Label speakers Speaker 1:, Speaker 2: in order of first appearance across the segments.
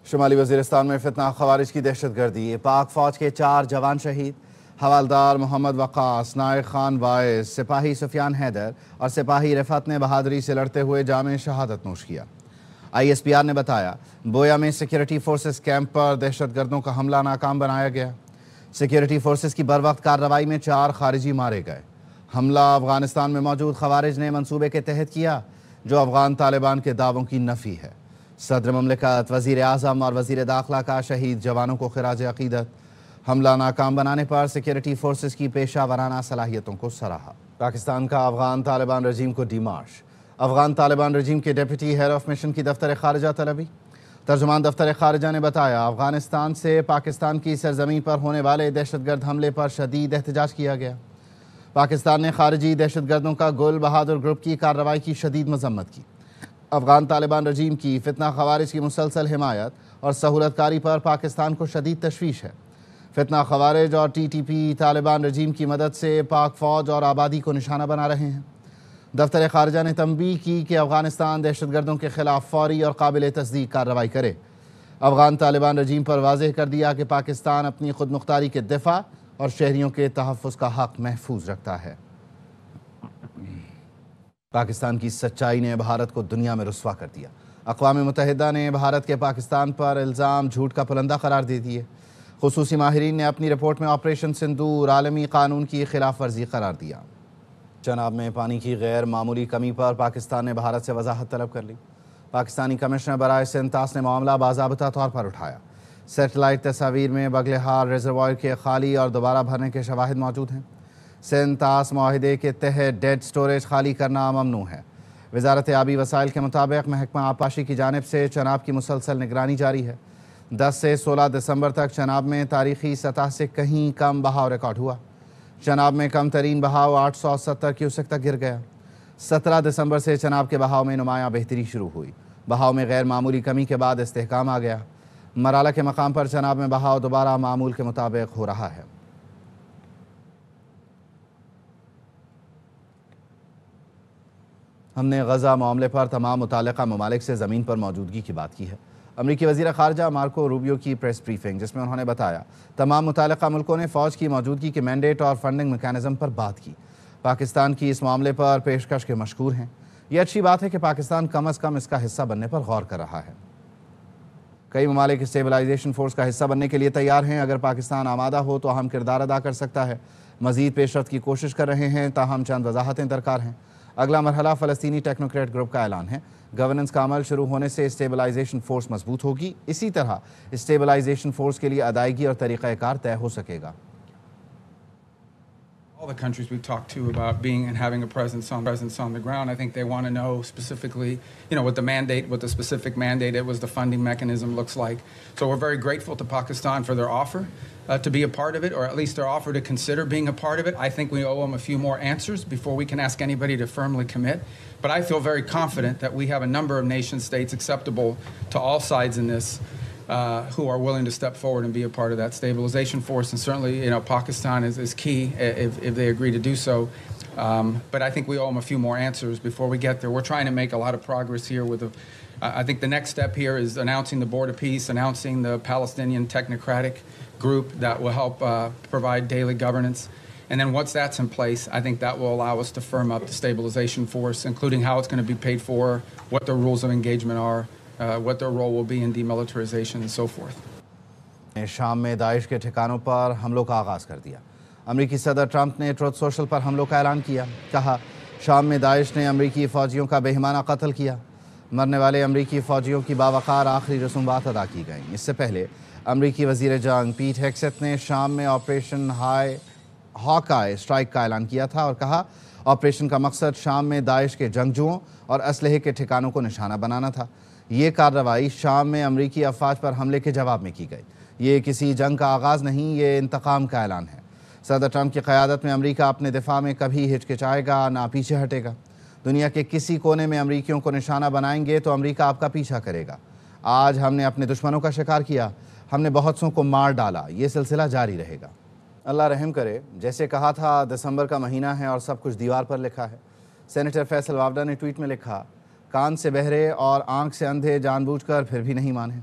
Speaker 1: شمالی وزیرستان میں فتنہ خوارج کی دہشت گردی، پاک فوج کے 4 جوان شہید، حوالدار محمد وقاص، نائق خان وائز، سپاہی سفیان حیدر اور سپاہی رفعت نے بہادری سے لڑتے ہوئے جام شہادت نوش کیا۔ ISPR نے بتایا بویا میں سیکیورٹی فورسز کیمپ پر دہشت گردوں کا حملہ ناکام بنایا گیا۔ سیکیورٹی فورسز کی بروقت کارروائی میں 4 خارجی مارے گئے۔ حملہ افغانستان میں موجود خوارج نے منصوبے کے تحت کیا جو افغان طالبان کے دعووں کی نفی ہے۔ صدر مملکت، وزیر اعظم اور وزیر داخلہ کا شہید جوانوں کو خراج عقیدت۔ حملہ ناکام بنانے پر سیکیورٹی فورسز کی پیشہ ورانہ صلاحیتوں کو سراہا۔ پاکستان کا افغان طالبان رجیم کو ڈیمارش۔ افغان طالبان رجیم کے ڈپٹی ہیڈ آف مشن کی دفتر خارجہ طلبی۔ ترجمان دفتر خارجہ نے بتایا افغانستان سے پاکستان کی سرزمین پر ہونے والے دہشت گرد حملے پر شدید احتجاج کیا گیا۔ پاکستان نے خارجی دہشت گردوں کا گل بہادر گروپ کی کارروائی کی شدید مذمت کی۔ افغان طالبان رجیم کی فتنہ خوارج کی مسلسل حمایت اور سہولت کاری پر پاکستان کو شدید تشویش ہے۔ فتنہ خوارج اور TTP طالبان رجیم کی مدد سے پاک فوج اور آبادی کو نشانہ بنا رہے ہیں۔ دفتر خارجہ نے تنبیہ کی کہ افغانستان دہشت گردوں کے خلاف فوری اور قابل تصدیق کارروائی کرے۔ افغان طالبان رجیم پر واضح کر دیا کہ پاکستان اپنی خود مختاری کے دفاع اور شہریوں کے تحفظ کا حق محفوظ رکھتا ہے۔ پاکستان کی سچائی نے بھارت کو دنیا میں رسوا کر دیا۔ اقوام متحدہ نے بھارت کے پاکستان پر الزام جھوٹ کا پلندہ قرار دے دیے۔ خصوصی ماہرین نے اپنی رپورٹ میں آپریشن سندور عالمی قانون کی خلاف ورزی قرار دیا۔ چناب میں پانی کی غیر معمولی کمی پر پاکستان نے بھارت سے وضاحت طلب کر لی۔ پاکستانی کمشنر برائے سنتاس نے معاملہ باضابطہ طور پر اٹھایا۔ سیٹلائٹ تصاویر میں بغلہار ریزروائر کے خالی اور دوبارہ بھرنے کے شواہد موجود ہیں۔ سنتاس معاہدے کے تحت ڈیڈ سٹوریج خالی کرنا ممنوع ہے۔ وزارت آبی وسائل کے مطابق محکمہ آبپاشی کی جانب سے چناب کی مسلسل نگرانی جاری ہے۔ 10 سے 16 دسمبر تک چناب میں تاریخی سطح سے کہیں کم بہاؤ ریکارڈ ہوا۔ چناب میں کم ترین بہاؤ 870 کیوسک تک گر گیا۔ 17 دسمبر سے چناب کے بہاؤ میں نمایاں بہتری شروع ہوئی۔ بہاؤ میں غیر معمولی کمی کے بعد استحکام آ گیا۔ مرالہ کے مقام پر چناب میں بہاؤ دوبارہ معمول کے مطابق ہو رہا ہے۔ ہم نے غزہ معاملے پر تمام متعلقہ ممالک سے زمین پر موجودگی کی بات کی ہے۔ امریکی وزیر خارجہ مارکو روبیو کی پریس بریفنگ، جس میں انہوں نے بتایا تمام متعلقہ ملکوں نے فوج کی موجودگی کے مینڈیٹ اور فنڈنگ میکانزم پر بات کی۔ پاکستان کی اس معاملے پر پیشکش کے مشکور ہیں۔ یہ اچھی بات ہے کہ پاکستان کم از کم اس کا حصہ بننے پر غور کر رہا ہے۔ کئی ممالک اسٹیبلائزیشن فورس کا حصہ بننے کے لیے تیار ہیں۔ اگر پاکستان آمادہ ہو تو اہم کردار ادا کر سکتا ہے۔ مزید پیش رفت کی کوشش کر رہے ہیں، تاہم چند وضاحتیں درکار ہیں۔ اگلا مرحلہ فلسطینی ٹیکنوکریٹ گروپ کا اعلان ہے۔ گورننس کا عمل شروع ہونے سے اسٹیبلائزیشن فورس مضبوط ہوگی۔ اسی طرح اسٹیبلائزیشن فورس کے لیے ادائیگی اور طریقہ کار طے ہو سکے گا۔
Speaker 2: All the countries we've talked to about being and having a presence on the ground, I think they want to know specifically, what the specific mandate, what the funding mechanism looks like. So we're very grateful to Pakistan for their offer to be a part of it, or at least their offer to consider being a part of it. I think we owe them a few more answers before we can ask anybody to firmly commit. But I feel very confident that we have a number of nation states acceptable to all sides in this, who are willing to step forward and be a part of that stabilization force. And certainly, Pakistan is key if they agree to do so. But I think we owe them a few more answers before we get there. We're trying to make a lot of progress here with I think the next step here is announcing the Board of Peace, announcing the Palestinian Technocratic Group that will help provide daily governance. And then once that's in place, I think that will allow us to firm up the stabilization force, including how it's going to be paid for, what the rules of engagement are, what their role will be in demilitarization and so forth.
Speaker 1: شام میں داعش کے ٹھکانوں پر حملوں کا آغاز کر دیا۔ امریکی صدر ٹرمپ نے ٹروتھ سوشل پر حملوں کا اعلان کیا۔ کہا شام میں داعش نے امریکی فوجیوں کا بےایمانہ قتل کیا۔ مرنے والے امریکی فوجیوں کی باوقار آخری رسومات ادا کی گئیں۔ اس سے پہلے امریکی وزیر جنگ پیٹ ہیگسیت نے شام میں آپریشن ہاکآئی اسٹرائک کا اعلان کیا تھا اور کہا آپریشن کا مقصد شام میں داعش کے جنگجوؤں اور اسلحے کے ٹھکانوں کو نشانہ بنانا تھا۔ یہ کارروائی شام میں امریکی افواج پر حملے کے جواب میں کی گئی۔ یہ کسی جنگ کا آغاز نہیں، یہ انتقام کا اعلان ہے۔ صدر ٹرمپ کی قیادت میں امریکہ اپنے دفاع میں کبھی ہچکچائے گا نہ پیچھے ہٹے گا۔ دنیا کے کسی کونے میں امریکیوں کو نشانہ بنائیں گے تو امریکہ آپ کا پیچھا کرے گا۔ آج ہم نے اپنے دشمنوں کا شکار کیا، ہم نے بہت سوں کو مار ڈالا، یہ سلسلہ جاری رہے گا۔ اللہ رحم کرے، جیسے کہا تھا دسمبر کا مہینہ ہے اور سب کچھ دیوار پر لکھا ہے۔ سینیٹر فیصل وافدہ نے ٹویٹ میں لکھا کان سے بہرے اور آنکھ سے اندھے جان بوجھ کر پھر بھی نہیں مانے۔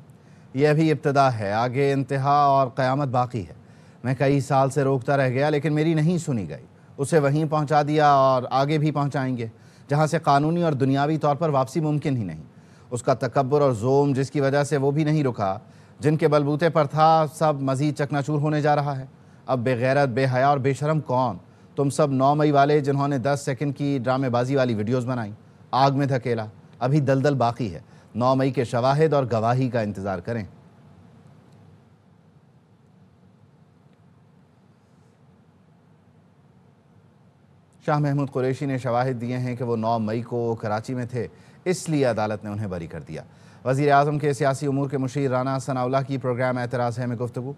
Speaker 1: یہ ابھی ابتدا ہے، آگے انتہا اور قیامت باقی ہے۔ میں کئی سال سے روکتا رہ گیا لیکن میری نہیں سنی گئی، اسے وہیں پہنچا دیا اور آگے بھی پہنچائیں گے جہاں سے قانونی اور دنیاوی طور پر واپسی ممکن ہی نہیں۔ اس کا تکبر اور زوم جس کی وجہ سے وہ بھی نہیں رکا، جن کے بلبوتے پر تھا، سب مزید چکناچور ہونے جا رہا ہے۔ اب بے غیرت، بے حیا اور بے شرم کون؟ تم سب 9 مئی والے جنہوں نے 10 سیکنڈ کی ڈرامے بازی والی ویڈیوز بنائیں، آگ میں دھکیلا۔ ابھی دلدل باقی ہے، 9 مئی کے شواہد اور گواہی کا انتظار کریں۔ شاہ محمود قریشی نے شواہد دیے ہیں کہ وہ 9 مئی کو کراچی میں تھے، اس لیے عدالت نے انہیں بری کر دیا۔ وزیر اعظم کے سیاسی امور کے مشیر رانا ثناءاللہ کی پروگرام اعتراض ہے میں گفتگو۔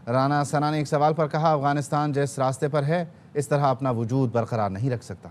Speaker 1: رانا ثنا نے ایک سوال پر کہا، افغانستان جس راستے پر ہے اس طرح اپنا وجود برقرار نہیں رکھ سکتا۔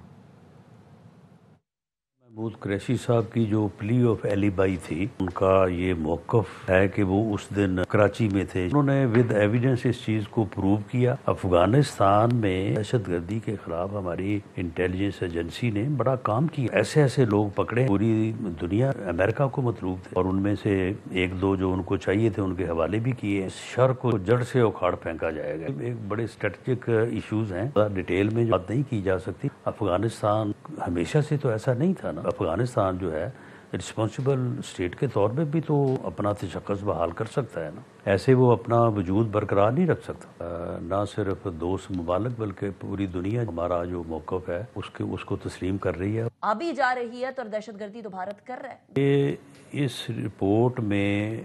Speaker 3: محمود قریشی صاحب کی جو پلی آف ایلیبائی تھی، ان کا یہ موقف ہے کہ وہ اس دن کراچی میں تھے۔ انہوں نے ود ایویڈنس اس چیز کو پروو کیا۔ افغانستان میں دہشت گردی کے خلاف ہماری انٹیلیجنس ایجنسی نے بڑا کام کیا، ایسے لوگ پکڑے، پوری دنیا امریکہ کو مطلوب تھے، اور ان میں سے ایک دو جو ان کو چاہیے تھے ان کے حوالے بھی کیے۔ اس شر کو جڑ سے اکھاڑ پھینکا جائے گا۔ ایک بڑے اسٹریٹجک ایشوز ہیں، ڈیٹیل میں بات نہیں کی جا سکتی۔ افغانستان ہمیشہ سے تو ایسا نہیں تھا نا۔ افغانستان جو ہے رسپانسبل اسٹیٹ کے طور پہ بھی تو اپنا تشخص بحال کر سکتا ہے نا، ایسے وہ اپنا وجود برقرار نہیں رکھ سکتا۔ نہ صرف دوست ممالک بلکہ پوری دنیا ہمارا جو موقف ہے اس کو تسلیم کر رہی ہے۔
Speaker 4: ابھی جا رہی ہے تو دہشت گردی تو بھارت کر رہا ہے۔
Speaker 3: یہ اس رپورٹ میں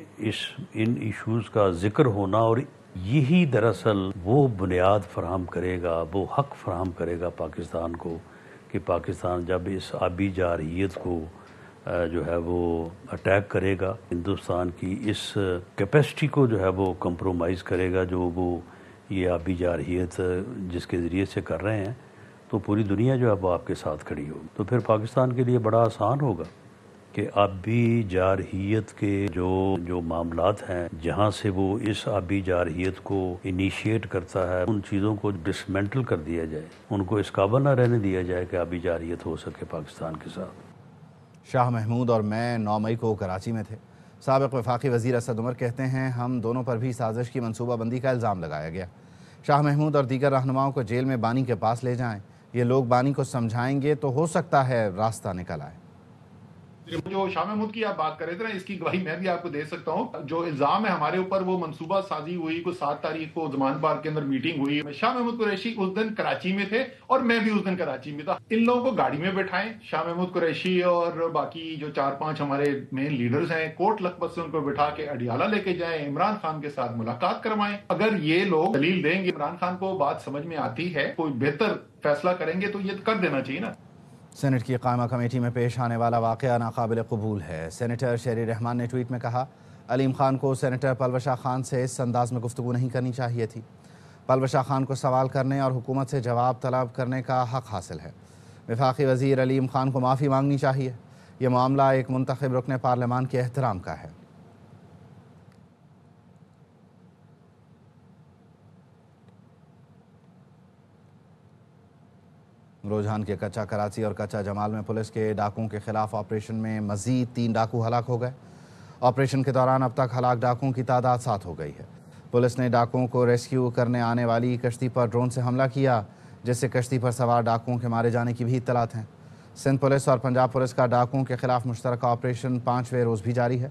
Speaker 3: ان ایشوز کا ذکر ہونا اور یہی دراصل وہ بنیاد فراہم کرے گا، وہ حق فراہم کرے گا پاکستان کو کہ پاکستان جب اس آبی جارحیت کو جو ہے وہ اٹیک کرے گا، ہندوستان کی اس کیپیسٹی کو جو ہے وہ کمپرومائز کرے گا، جو وہ یہ آبی جارحیت جس کے ذریعے سے کر رہے ہیں، تو پوری دنیا جو ہے وہ آپ کے ساتھ کھڑی ہوگی۔ تو پھر پاکستان کے لیے بڑا آسان ہوگا کہ آبی جارحیت کے جو معاملات ہیں، جہاں سے وہ اس آبی جارحیت کو انیشیٹ کرتا ہے، ان چیزوں کو ڈسمنٹل کر دیا جائے، ان کو اس قابل نہ رہنے دیا جائے کہ آبی جارحیت ہو سکے پاکستان کے ساتھ۔
Speaker 1: شاہ محمود اور میں 9 مئی کو کراچی میں تھے۔ سابق وفاقی وزیر اسد عمر کہتے ہیں، ہم دونوں پر بھی سازش کی منصوبہ بندی کا الزام لگایا گیا۔ شاہ محمود اور دیگر رہنماؤں کو جیل میں بانی کے پاس لے جائیں، یہ لوگ بانی کو سمجھائیں گے تو ہو سکتا ہے راستہ نکل آئے۔
Speaker 5: جو شاہ محمود کی آپ بات کر رہے تھے نا، اس کی گواہی میں بھی آپ کو دے سکتا ہوں۔ جو الزام ہے ہمارے اوپر، وہ منصوبہ سازی ہوئی، کوئی 7 تاریخ کو زمان پارک کے اندر میٹنگ ہوئی۔ شاہ محمود قریشی اس دن کراچی میں تھے اور میں بھی اس دن کراچی میں تھا۔ ان لوگوں کو گاڑی میں بٹھائیں، شاہ محمود قریشی اور باقی جو 4-5 ہمارے مین لیڈرز ہیں، کوٹ لکھپت سے ان کو بٹھا کے اڈیالہ لے کے جائیں، عمران خان کے ساتھ ملاقات کروائیں۔ اگر یہ لوگ دلیل دیں گے، عمران خان کو بات سمجھ میں آتی ہے، کوئی بہتر فیصلہ کریں گے تو یہ کر دینا چاہیے نا۔
Speaker 1: سینٹ کی قائمہ کمیٹی میں پیش آنے والا واقعہ ناقابل قبول ہے۔ سینیٹر شہری رحمان نے ٹویٹ میں کہا، علیم خان کو سینیٹر پلوشا خان سے اس انداز میں گفتگو نہیں کرنی چاہیے تھی۔ پلوشا خان کو سوال کرنے اور حکومت سے جواب طلب کرنے کا حق حاصل ہے۔ وفاقی وزیر علیم خان کو معافی مانگنی چاہیے۔ یہ معاملہ ایک منتخب رکن پارلیمان کے احترام کا ہے۔ روجھان کے کچا کراچی اور کچا جمال میں پولیس کے ڈاکوؤں کے خلاف آپریشن میں مزید 3 ڈاکو ہلاک ہو گئے۔ آپریشن کے دوران اب تک ہلاک ڈاکوؤں کی تعداد 7 ہو گئی ہے۔ پولیس نے ڈاکوؤں کو ریسکیو کرنے آنے والی کشتی پر ڈرون سے حملہ کیا، جس سے کشتی پر سوار ڈاکوؤں کے مارے جانے کی بھی اطلاعات ہیں۔ سندھ پولیس اور پنجاب پولیس کا ڈاکوؤں کے خلاف مشترکہ آپریشن 5ویں روز بھی جاری ہے۔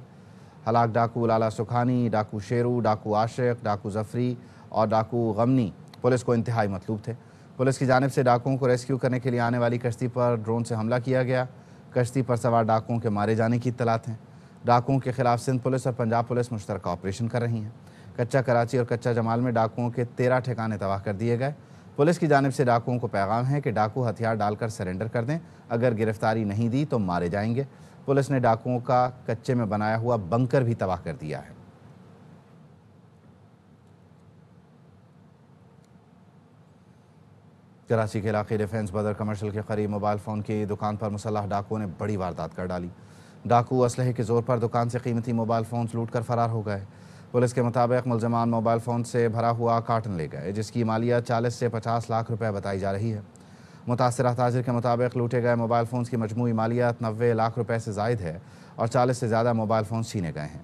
Speaker 1: ہلاک ڈاکو لالا سکھانی، ڈاکو شیرو، ڈاکو عاشق، ڈاکو ظفری اور ڈاکو غمنی پولیس کو انتہائی مطلوب تھے۔ پولیس کی جانب سے ڈاکوؤں کو ریسکیو کرنے کے لیے آنے والی کشتی پر ڈرون سے حملہ کیا گیا۔ کشتی پر سوار ڈاکوؤں کے مارے جانے کی اطلاعات ہیں۔ ڈاکوؤں کے خلاف سندھ پولیس اور پنجاب پولیس مشترکہ آپریشن کر رہی ہیں۔ کچا کراچی اور کچا جمال میں ڈاکوؤں کے 13 ٹھکانے تباہ کر دیے گئے۔ پولیس کی جانب سے ڈاکوؤں کو پیغام ہے کہ ڈاکو ہتھیار ڈال کر سرنڈر کر دیں، اگر گرفتاری نہیں دی تو مارے جائیں گے۔ پولیس نے ڈاکوؤں کا کچے میں بنایا ہوا بنکر بھی تباہ کر دیا ہے۔ کراچی کے علاقے ڈیفنس بدر کمرشل کے قریب موبائل فون کی دکان پر مسلح ڈاکوؤں نے بڑی واردات کر ڈالی۔ ڈاکو اسلحے کے زور پر دکان سے قیمتی موبائل فونز لوٹ کر فرار ہو گئے۔ پولیس کے مطابق ملزمان موبائل فون سے بھرا ہوا کارٹن لے گئے، جس کی مالیت 40 سے 50 لاکھ روپے بتائی جا رہی ہے۔ متاثرہ تاجر کے مطابق لوٹے گئے موبائل فونز کی مجموعی مالیت 90 لاکھ روپے سے زائد ہے اور 40 سے زیادہ موبائل فونز چھینے گئے ہیں۔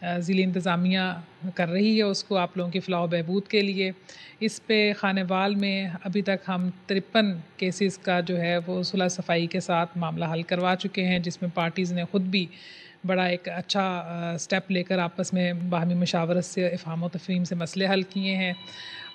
Speaker 6: ضلع انتظامیہ کر رہی ہے اس کو آپ لوگوں کی فلاح و بہبود کے لیے. اس پہ خانہ وال میں ابھی تک ہم 53 کیسز کا جو ہے وہ صلح صفائی کے ساتھ معاملہ حل کروا چکے ہیں، جس میں پارٹیز نے خود بھی بڑا ایک اچھا سٹیپ لے کر آپس میں باہمی مشاورت سے افہام و تفہیم سے مسئلے حل کیے ہیں.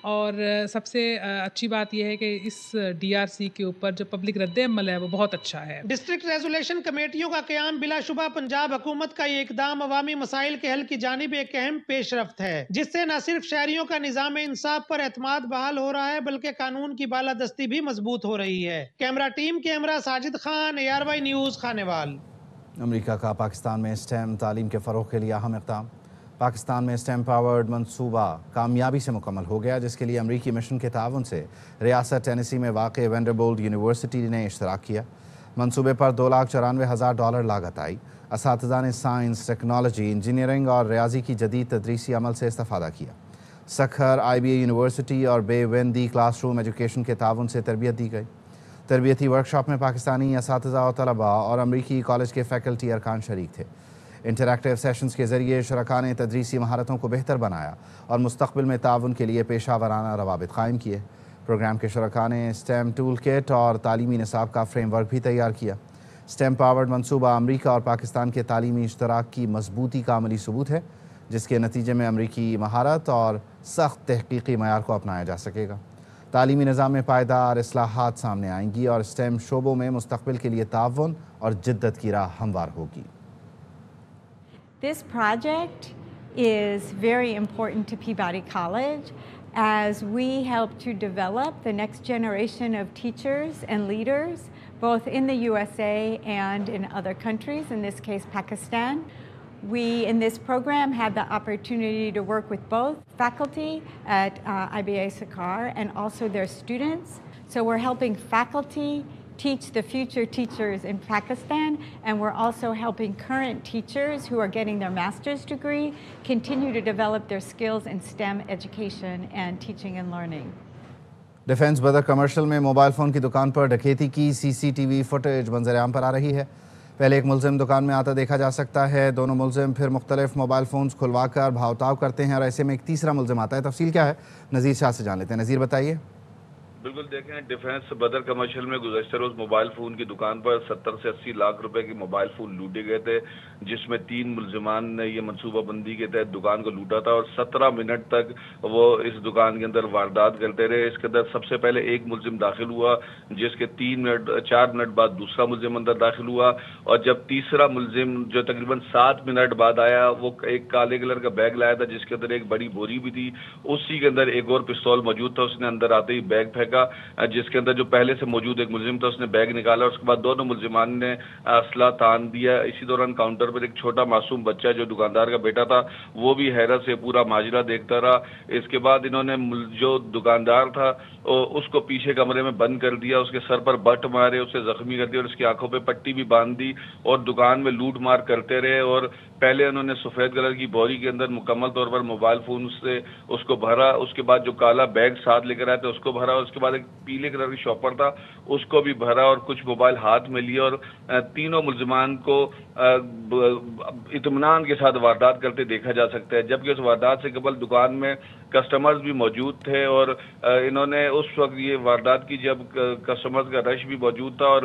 Speaker 6: اور سب سے اچھی بات یہ ہے کہ اس DRC کے اوپر جو پبلک رد عمل ہے وہ بہت اچھا ہے.
Speaker 7: ڈسٹرکٹ ریزولیشن کمیٹیوں کا قیام بلا شبہ پنجاب حکومت کا یہ اقدام عوامی مسائل کے حل کی جانب ایک اہم پیش رفت ہے، جس سے نہ صرف شہریوں کا نظام انصاف پر اعتماد بحال ہو رہا ہے بلکہ قانون کی بالادستی بھی مضبوط ہو رہی ہے. کیمرہ ٹیم کے ہمراہ ساجد خان، ARY نیوز، خانیوال.
Speaker 1: امریکہ کا پاکستان میں STEM تعلیم کے فروغ کے لیے اہم اقدام. پاکستان میں STEM پاورڈ منصوبہ کامیابی سے مکمل ہو گیا، جس کے لیے امریکی مشن کے تعاون سے ریاست ٹینیسی میں واقع وینڈربولٹ یونیورسٹی نے اشتراک کیا. منصوبے پر $2,94,000 لاگت آئی. اساتذہ نے سائنس، ٹیکنالوجی، انجینئرنگ اور ریاضی کی جدید تدریسی عمل سے استفادہ کیا. سکھر IBA یونیورسٹی اور بے ویندی کلاس روم ایجوکیشن کے تعاون سے تربیت دی گئی. تربیتی ورکشاپ میں پاکستانی اساتذہ اور طلباء اور امریکی کالج کے فیکلٹی ارکان شریک تھے. انٹریکٹیو سیشنز کے ذریعے شرکاء نے تدریسی مہارتوں کو بہتر بنایا اور مستقبل میں تعاون کے لیے پیشہ ورانہ روابط قائم کیے. پروگرام کے شرکاء نے STEM ٹول کٹ اور تعلیمی نصاب کا فریم ورک بھی تیار کیا. STEM پاورڈ منصوبہ امریکہ اور پاکستان کے تعلیمی اشتراک کی مضبوطی کا عملی ثبوت ہے، جس کے نتیجے میں امریکی مہارت اور سخت تحقیقی معیار کو اپنایا جا سکے گا. تعلیمی نظام میں پائیدار اصلاحات سامنے آئیں گی اور STEM شعبوں میں مستقبل کے لیے تعاون اور جدت کی راہ ہموار ہوگی.
Speaker 8: This project is very important to Peabody College as we help to develop the next generation of teachers and leaders, both in the USA and in other countries, in this case Pakistan. We, in this program, have the opportunity to work with both faculty at IBA Sakhar and also their students. So we're helping faculty teach the future teachers in Pakistan, and we're also helping current teachers who are getting their master's degree continue to develop their skills in STEM education and teaching and learning.
Speaker 1: Defence Badar commercial میں mobile phone کی دکان پر ڈکیتی کی CCTV footage منظر عام پر آ رہی ہے. پہلے ایک ملزم دکان میں آتا دیکھا جا سکتا ہے. دونوں ملزم پھر مختلف موبائل فونز کھلوا کر بھاؤ تاؤ کرتے ہیں اور ایسے میں ایک تیسرا ملزم آتا ہے. تفصیل کیا ہے نذیر شاہ سے جان لیتے ہیں. نذیر بتائیے.
Speaker 9: بالکل دیکھیں، ڈیفنس بدر کمرشل میں گزشتہ روز موبائل فون کی دکان پر 70 سے 80 لاکھ روپے کے موبائل فون لوٹے گئے تھے، جس میں 3 ملزمان نے یہ منصوبہ بندی کے تحت دکان کو لوٹا تھا اور 17 منٹ تک وہ اس دکان کے اندر واردات کرتے رہے. اس کے اندر سب سے پہلے ایک ملزم داخل ہوا، جس کے 4 منٹ بعد دوسرا ملزم اندر داخل ہوا، اور جب تیسرا ملزم جو تقریباً 7 منٹ بعد آیا، وہ ایک کالے کلر کا بیگ لایا تھا جس کے اندر ایک بڑی بوری بھی تھی. اسی کے اندر ایک اور پستول موجود تھا. اس نے اندر آتے ہی بیگ پھینکا، جس کے اندر جو پہلے سے موجود ایک ملزم تھا اس نے بیگ نکالا. اس کے بعد دونوں ملزمان نے اسلحہ تان دیا. اسی دوران کاؤنٹر پر ایک چھوٹا معصوم بچہ جو دکاندار کا بیٹا تھا وہ بھی حیرت سے پورا ماجرا دیکھتا رہا. اس کے بعد انہوں نے جو دکاندار تھا اس کو پیچھے کمرے میں بند کر دیا، اس کے سر پر بٹ مارے، اسے زخمی کر دیا اور اس کی آنکھوں پہ پٹی بھی باندھ دی اور دکان میں لوٹ مار کرتے رہے. اور پہلے انہوں نے سفید کلر کی بوری کے اندر مکمل طور پر موبائل فون سے اس کو بھرا. اس کے بعد جو کالا بیگ ساتھ لے کر آئے تھے اس کو بھرا. اس کے بعد ایک پیلے کلر کی شاپر تھا اس کو بھی بھرا اور کچھ موبائل ہاتھ میں لیا. اور تینوں ملزمان کو اطمینان کے ساتھ واردات کرتے دیکھا جا سکتا ہے، جبکہ اس واردات سے قبل دکان میں کسٹمرز بھی موجود تھے اور انہوں نے اس وقت یہ واردات کی جب کسٹمرز کا رش بھی موجود تھا. اور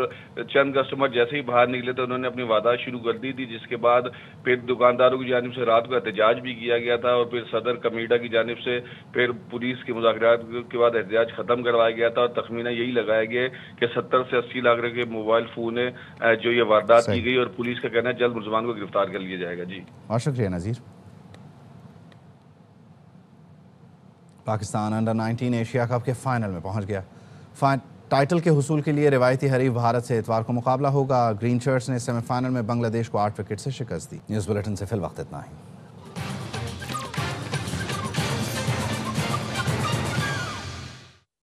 Speaker 9: چند کسٹمر جیسے ہی باہر نکلے تو انہوں نے اپنی واردات شروع کر دی تھی، جس کے بعد پھر دکانداروں کی جانب سے رات کو احتجاج بھی کیا گیا تھا اور پھر صدر کمیڈا کی جانب سے پھر پولیس کے مذاکرات کے بعد احتجاج ختم کروایا گیا تھا. اور تخمینہ یہی لگایا گیا کہ 70 سے 80 لاکھ روپے کے موبائل فون ہے جو یہ واردات کی گئی اور پولیس کا کہنا ہے جلد ملزمان کو گرفتار کر لیا جائے گا. جی
Speaker 1: بہت شکریہ Nazir. Pakistan under 19 Asia cup کے فائنل میں پہنچ گیا. ٹائٹل کے حصول کے لیے روایتی حریف بھارت سے اتوار کو مقابلہ ہوگا. گرین شرٹس نے سیمی فائنل میں بنگلہ دیش کو 8 وکٹ سے شکست دی. نیوز بلیٹن سے فی الوقت اتنا ہی.